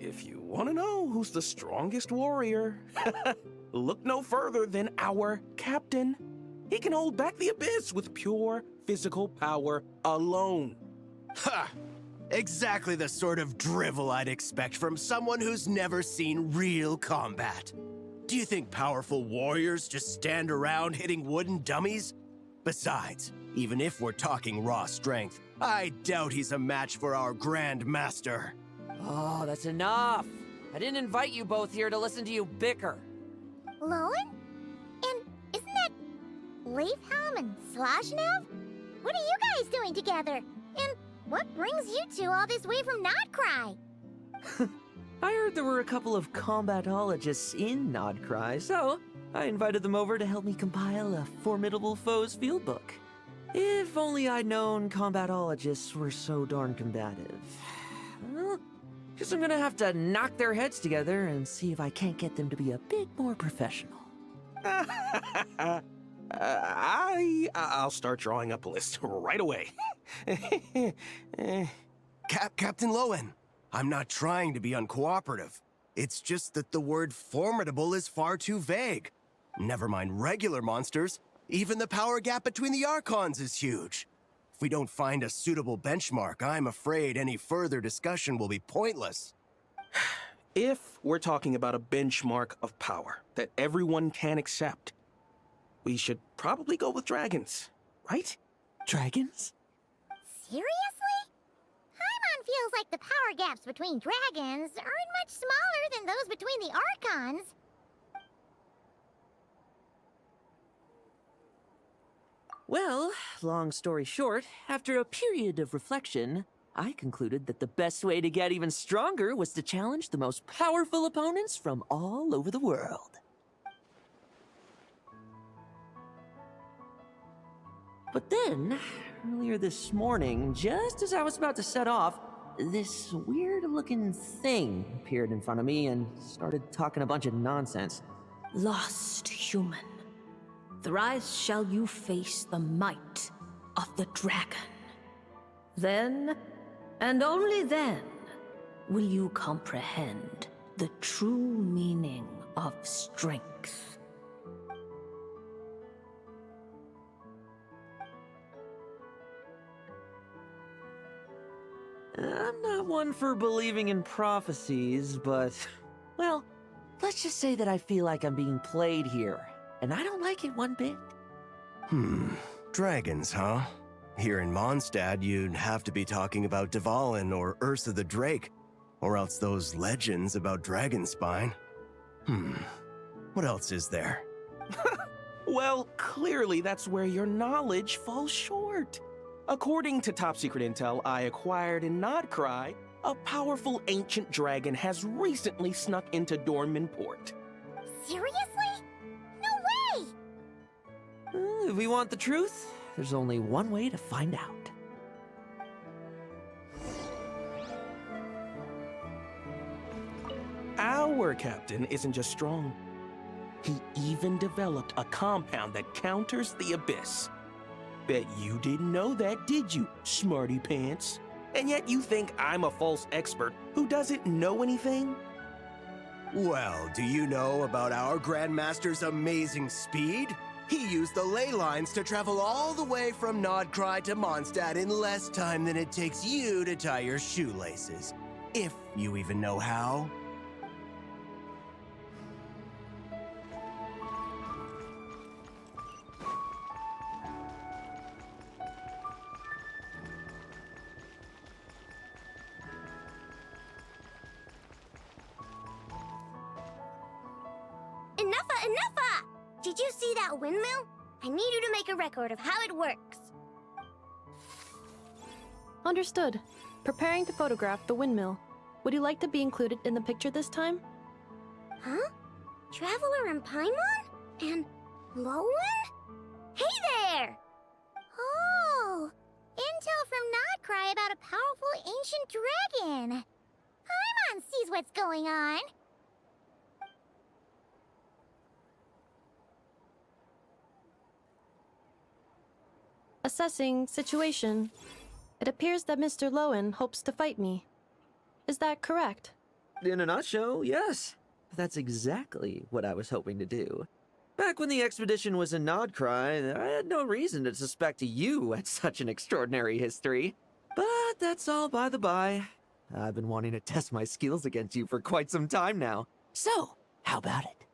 If you want to know who's the strongest warrior, look no further than our captain. He can hold back the abyss with pure physical power alone. Ha! Exactly the sort of drivel I'd expect from someone who's never seen real combat. Do you think powerful warriors just stand around hitting wooden dummies? Besides, even if we're talking raw strength, I doubt he's a match for our Grand Master. Oh, that's enough! I didn't invite you both here to listen to you bicker. Lohen? And isn't that Leafhelm and Slashnev? What are you guys doing together? And what brings you two all this way from Nodcry? I heard there were a couple of combatologists in Nodcry, so I invited them over to help me compile a Formidable Foes field book. If only I'd known combatologists were so darn combative. Well, guess I'm gonna have to knock their heads together and see if I can't get them to be a bit more professional. I'll start drawing up a list right away. Captain Lohen, I'm not trying to be uncooperative. It's just that the word formidable is far too vague. Never mind regular monsters, even the power gap between the Archons is huge. If we don't find a suitable benchmark, I'm afraid any further discussion will be pointless. If we're talking about a benchmark of power that everyone can accept, we should probably go with dragons, right? Dragons? Seriously? Paimon feels like the power gaps between dragons aren't much smaller than those between the Archons. Well, long story short, after a period of reflection, I concluded that the best way to get even stronger was to challenge the most powerful opponents from all over the world. But then, earlier this morning, just as I was about to set off, this weird-looking thing appeared in front of me and started talking a bunch of nonsense. Lost human, thrice shall you face the might of the dragon. Then, and only then, will you comprehend the true meaning of strength. I'm not one for believing in prophecies, but, well, let's just say that I feel like I'm being played here, and I don't like it one bit. Dragons, huh? Here in Mondstadt, you'd have to be talking about Dvalin or Ursa the Drake, or else those legends about Dragonspine. What else is there? Well, clearly that's where your knowledge falls short. According to top-secret intel I acquired in Nodcry, a powerful ancient dragon has recently snuck into Dornman Port. Seriously? No way! If we want the truth, there's only one way to find out. Our captain isn't just strong. He even developed a compound that counters the abyss. Bet you didn't know that, did you, smarty pants? And yet you think I'm a false expert who doesn't know anything? Well, do you know about our Grandmaster's amazing speed? He used the ley lines to travel all the way from Nodcry to Mondstadt in less time than it takes you to tie your shoelaces. If you even know how. Enough! Did you see that windmill? I need you to make a record of how it works. Understood. Preparing to photograph the windmill. Would you like to be included in the picture this time? Huh? Traveler and Paimon? And Lohen? Hey there! Oh, intel from Nodcry about a powerful ancient dragon. Paimon sees what's going on. Assessing situation. It appears that Mr. Lohen hopes to fight me. Is that correct? in a nutshell, yes. That's exactly what I was hoping to do. Back when the expedition was in Nodcry, I had no reason to suspect you had such an extraordinary history. But that's all by the by. I've been wanting to test my skills against you for quite some time now. So, how about it?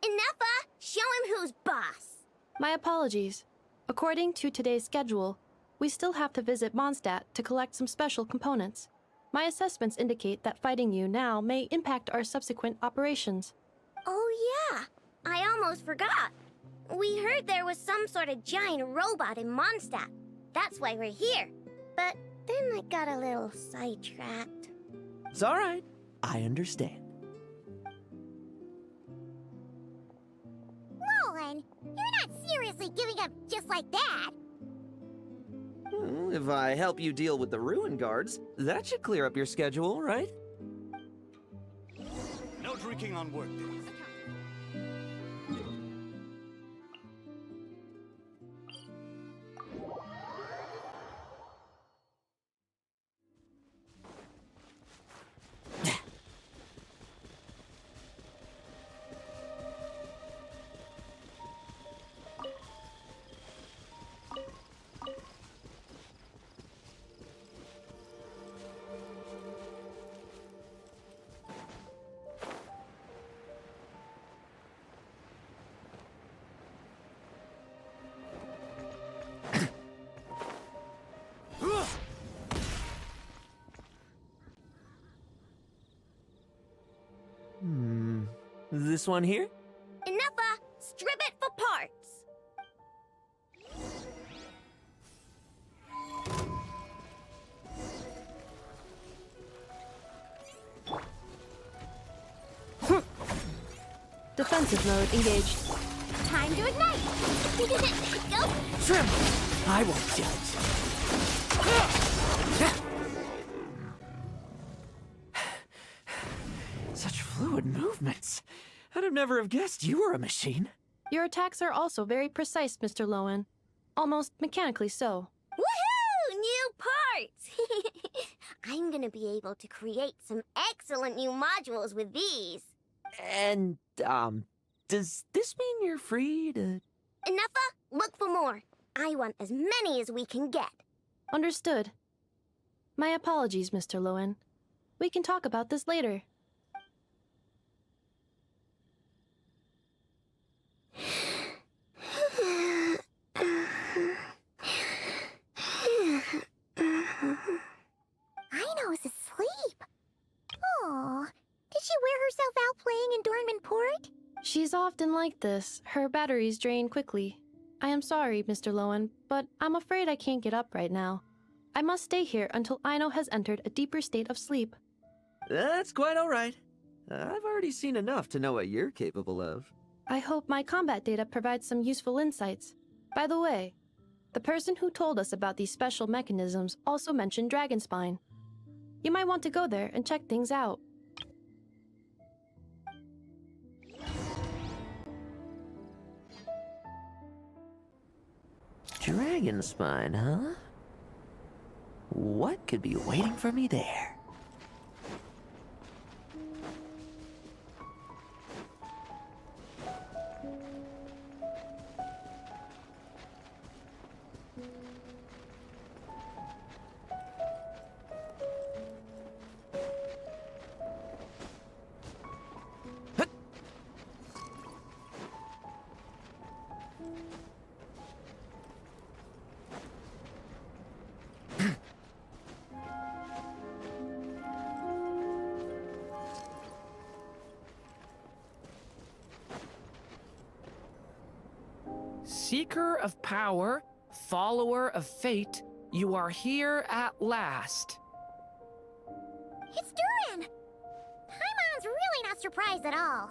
Enough, show him who's boss. My apologies. According to today's schedule, we still have to visit Mondstadt to collect some special components. My assessments indicate that fighting you now may impact our subsequent operations. Oh yeah, I almost forgot. We heard there was some sort of giant robot in Mondstadt. That's why we're here. But then I got a little sidetracked. It's all right. I understand. Lohen, you're not seriously giving up just like that. If I help you deal with the ruin guards, that should clear up your schedule, right? No drinking on work days. This one here? Enough, strip it for parts. Defensive mode engaged. Time to ignite. Go. Trim! I won't judge. Such fluid movements. I'd have never have guessed you were a machine. Your attacks are also very precise, Mr. Lowen. Almost mechanically so. Woohoo! New parts! I'm gonna be able to create some excellent new modules with these. And, does this mean you're free to... Enough, look for more. I want as many as we can get. Understood. My apologies, Mr. Lowen. We can talk about this later. Aino's asleep. Oh, did she wear herself out playing in Dornman Port? She's often like this. Her batteries drain quickly. I am sorry, Mr. Lowen, but I'm afraid I can't get up right now. I must stay here until Aino has entered a deeper state of sleep. That's quite all right. I've already seen enough to know what you're capable of. I hope my combat data provides some useful insights. By the way, the person who told us about these special mechanisms also mentioned Dragonspine. You might want to go there and check things out. Dragonspine, huh? What could be waiting for me there? Seeker of power, follower of fate, you are here at last. It's Duran! Paimon's really not surprised at all.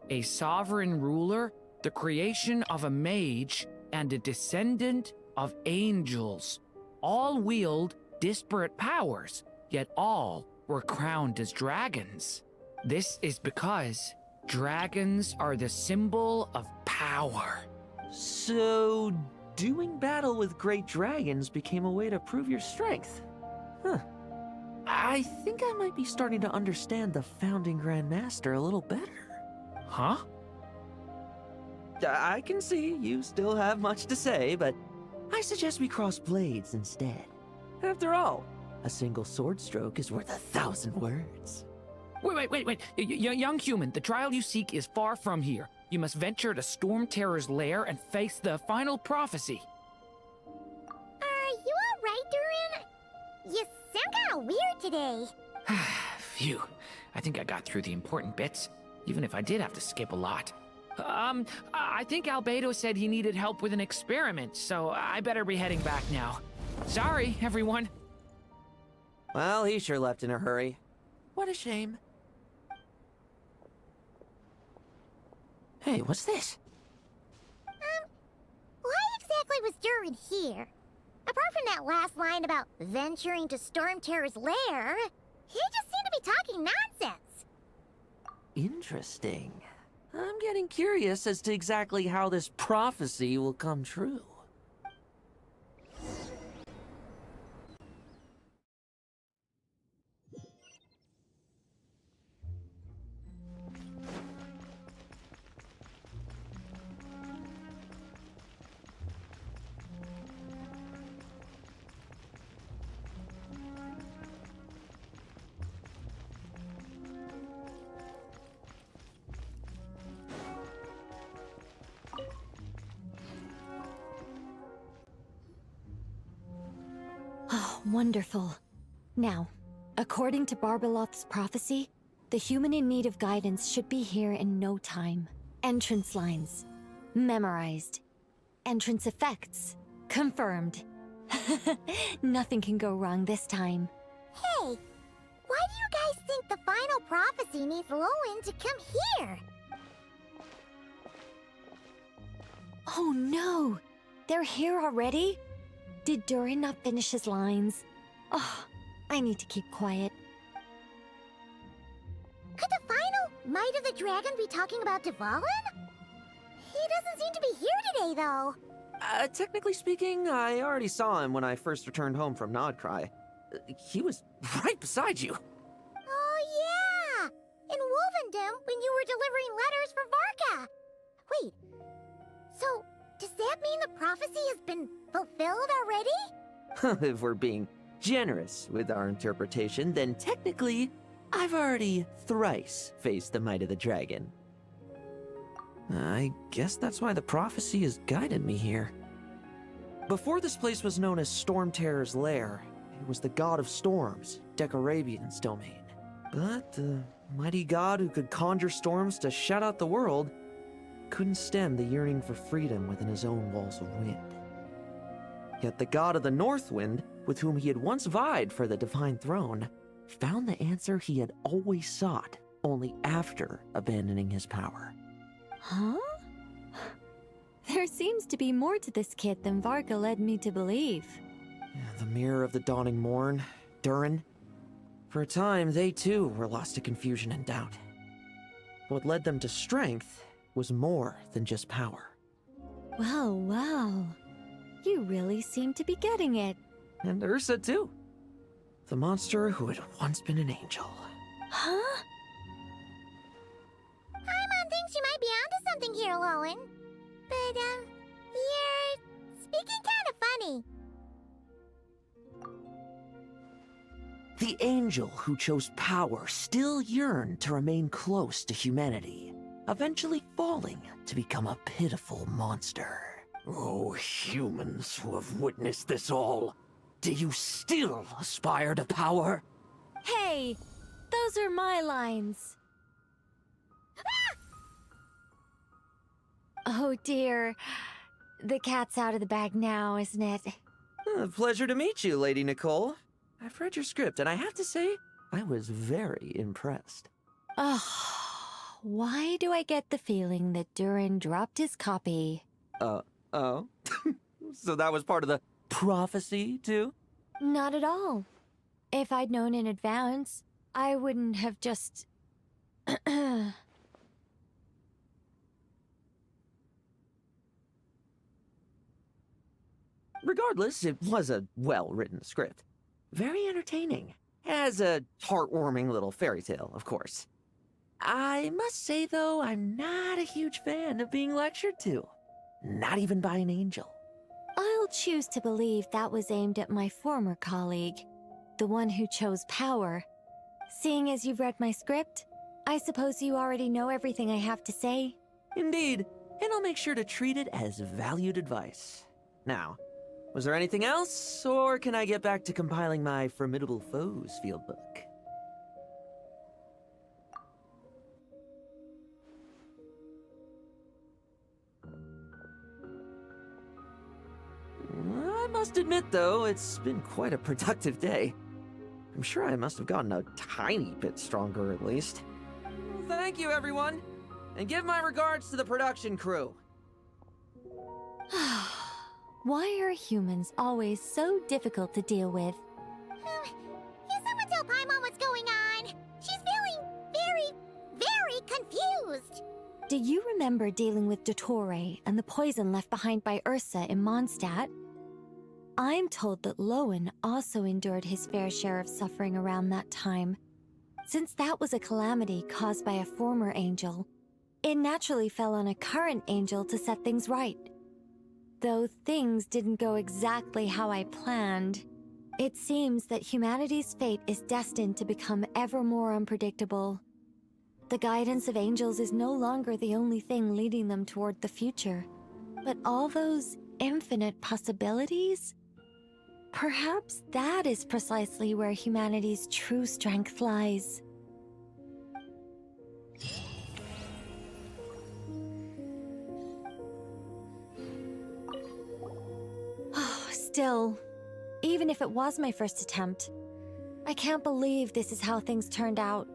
A sovereign ruler, the creation of a mage, and a descendant of angels. All wield disparate powers, yet all were crowned as dragons. This is because dragons are the symbol of power. So, doing battle with great dragons became a way to prove your strength. I think I might be starting to understand the founding Grand Master a little better. Huh? I can see you still have much to say, but I suggest we cross blades instead. After all, a single sword stroke is worth 1,000 words. Wait. Young human, the trial you seek is far from here. You must venture to Storm Terror's lair and face the final prophecy. Are you alright, Durin? You sound kinda weird today. Phew. I think I got through the important bits, even if I did have to skip a lot. I think Albedo said he needed help with an experiment, so I better be heading back now. Sorry, everyone. Well, he sure left in a hurry. What a shame. Hey, what's this? Why exactly was Durin here? Apart from that last line about venturing to Storm Terror's lair, he just seemed to be talking nonsense. Interesting. I'm getting curious as to exactly how this prophecy will come true. Oh, wonderful. Now, according to Barbeloth's prophecy, the human in need of guidance should be here in no time. Entrance lines. Memorized. Entrance effects. Confirmed. Nothing can go wrong this time. Hey, why do you guys think the final prophecy needs Lohen to come here? Oh no! They're here already? Did Durin not finish his lines? Oh, I need to keep quiet. Could the final Might of the Dragon be talking about Dvalin? He doesn't seem to be here today, though. Technically speaking, I already saw him when I first returned home from Nodcry. He was right beside you. Oh, yeah! In Wolvendom, when you were delivering letters for Varka. Wait, so does that mean the prophecy has been fulfilled already? If we're being generous with our interpretation, then technically, I've already thrice faced the might of the dragon. I guess that's why the prophecy has guided me here. Before this place was known as Storm Terror's lair, it was the god of storms, Decarabian's domain. But the mighty god who could conjure storms to shut out the world couldn't stem the yearning for freedom within his own walls of wind. Yet the god of the north wind, with whom he had once vied for the divine throne, found the answer he had always sought only after abandoning his power. Huh? There seems to be more to this kid than Varka led me to believe. The mirror of the dawning morn, Durin. For a time, they too were lost to confusion and doubt. What led them to strength was more than just power. Well. You really seem to be getting it. And Ursa too. The monster who had once been an angel. Huh? Paimon thinks you might be onto something here, Lohen. But, you're speaking kind of funny. The angel who chose power still yearned to remain close to humanity, eventually falling to become a pitiful monster. Oh, humans who have witnessed this all, do you still aspire to power? Hey, those are my lines. Oh dear. The cat's out of the bag now, isn't it? Pleasure to meet you, Lady Nicole. I've read your script, and I have to say, I was very impressed. Oh, why do I get the feeling that Durin dropped his copy? Oh? So that was part of the prophecy, too? Not at all. If I'd known in advance, I wouldn't have just... Regardless, it was a well-written script. very entertaining. As a heartwarming little fairy tale, of course. I must say, though, I'm not a huge fan of being lectured to. Not even by an angel. I'll choose to believe that was aimed at my former colleague, the one who chose power. Seeing as you've read my script, I suppose you already know everything I have to say? Indeed, and I'll make sure to treat it as valued advice. Now, was there anything else, or can I get back to compiling my Formidable Foes fieldbook? I must admit, though, it's been quite a productive day. I'm sure I must have gotten a tiny bit stronger, at least. Thank you, everyone, and give my regards to the production crew. Why are humans always so difficult to deal with? Can someone tell Paimon what's going on? She's feeling very confused. Do you remember dealing with Dottore and the poison left behind by Ursa in Mondstadt? I'm told that Lohen also endured his fair share of suffering around that time. Since that was a calamity caused by a former angel, it naturally fell on a current angel to set things right. Though things didn't go exactly how I planned, it seems that humanity's fate is destined to become ever more unpredictable. The guidance of angels is no longer the only thing leading them toward the future, but all those infinite possibilities? Perhaps that is precisely where humanity's true strength lies. Still, even if it was my first attempt, I can't believe this is how things turned out.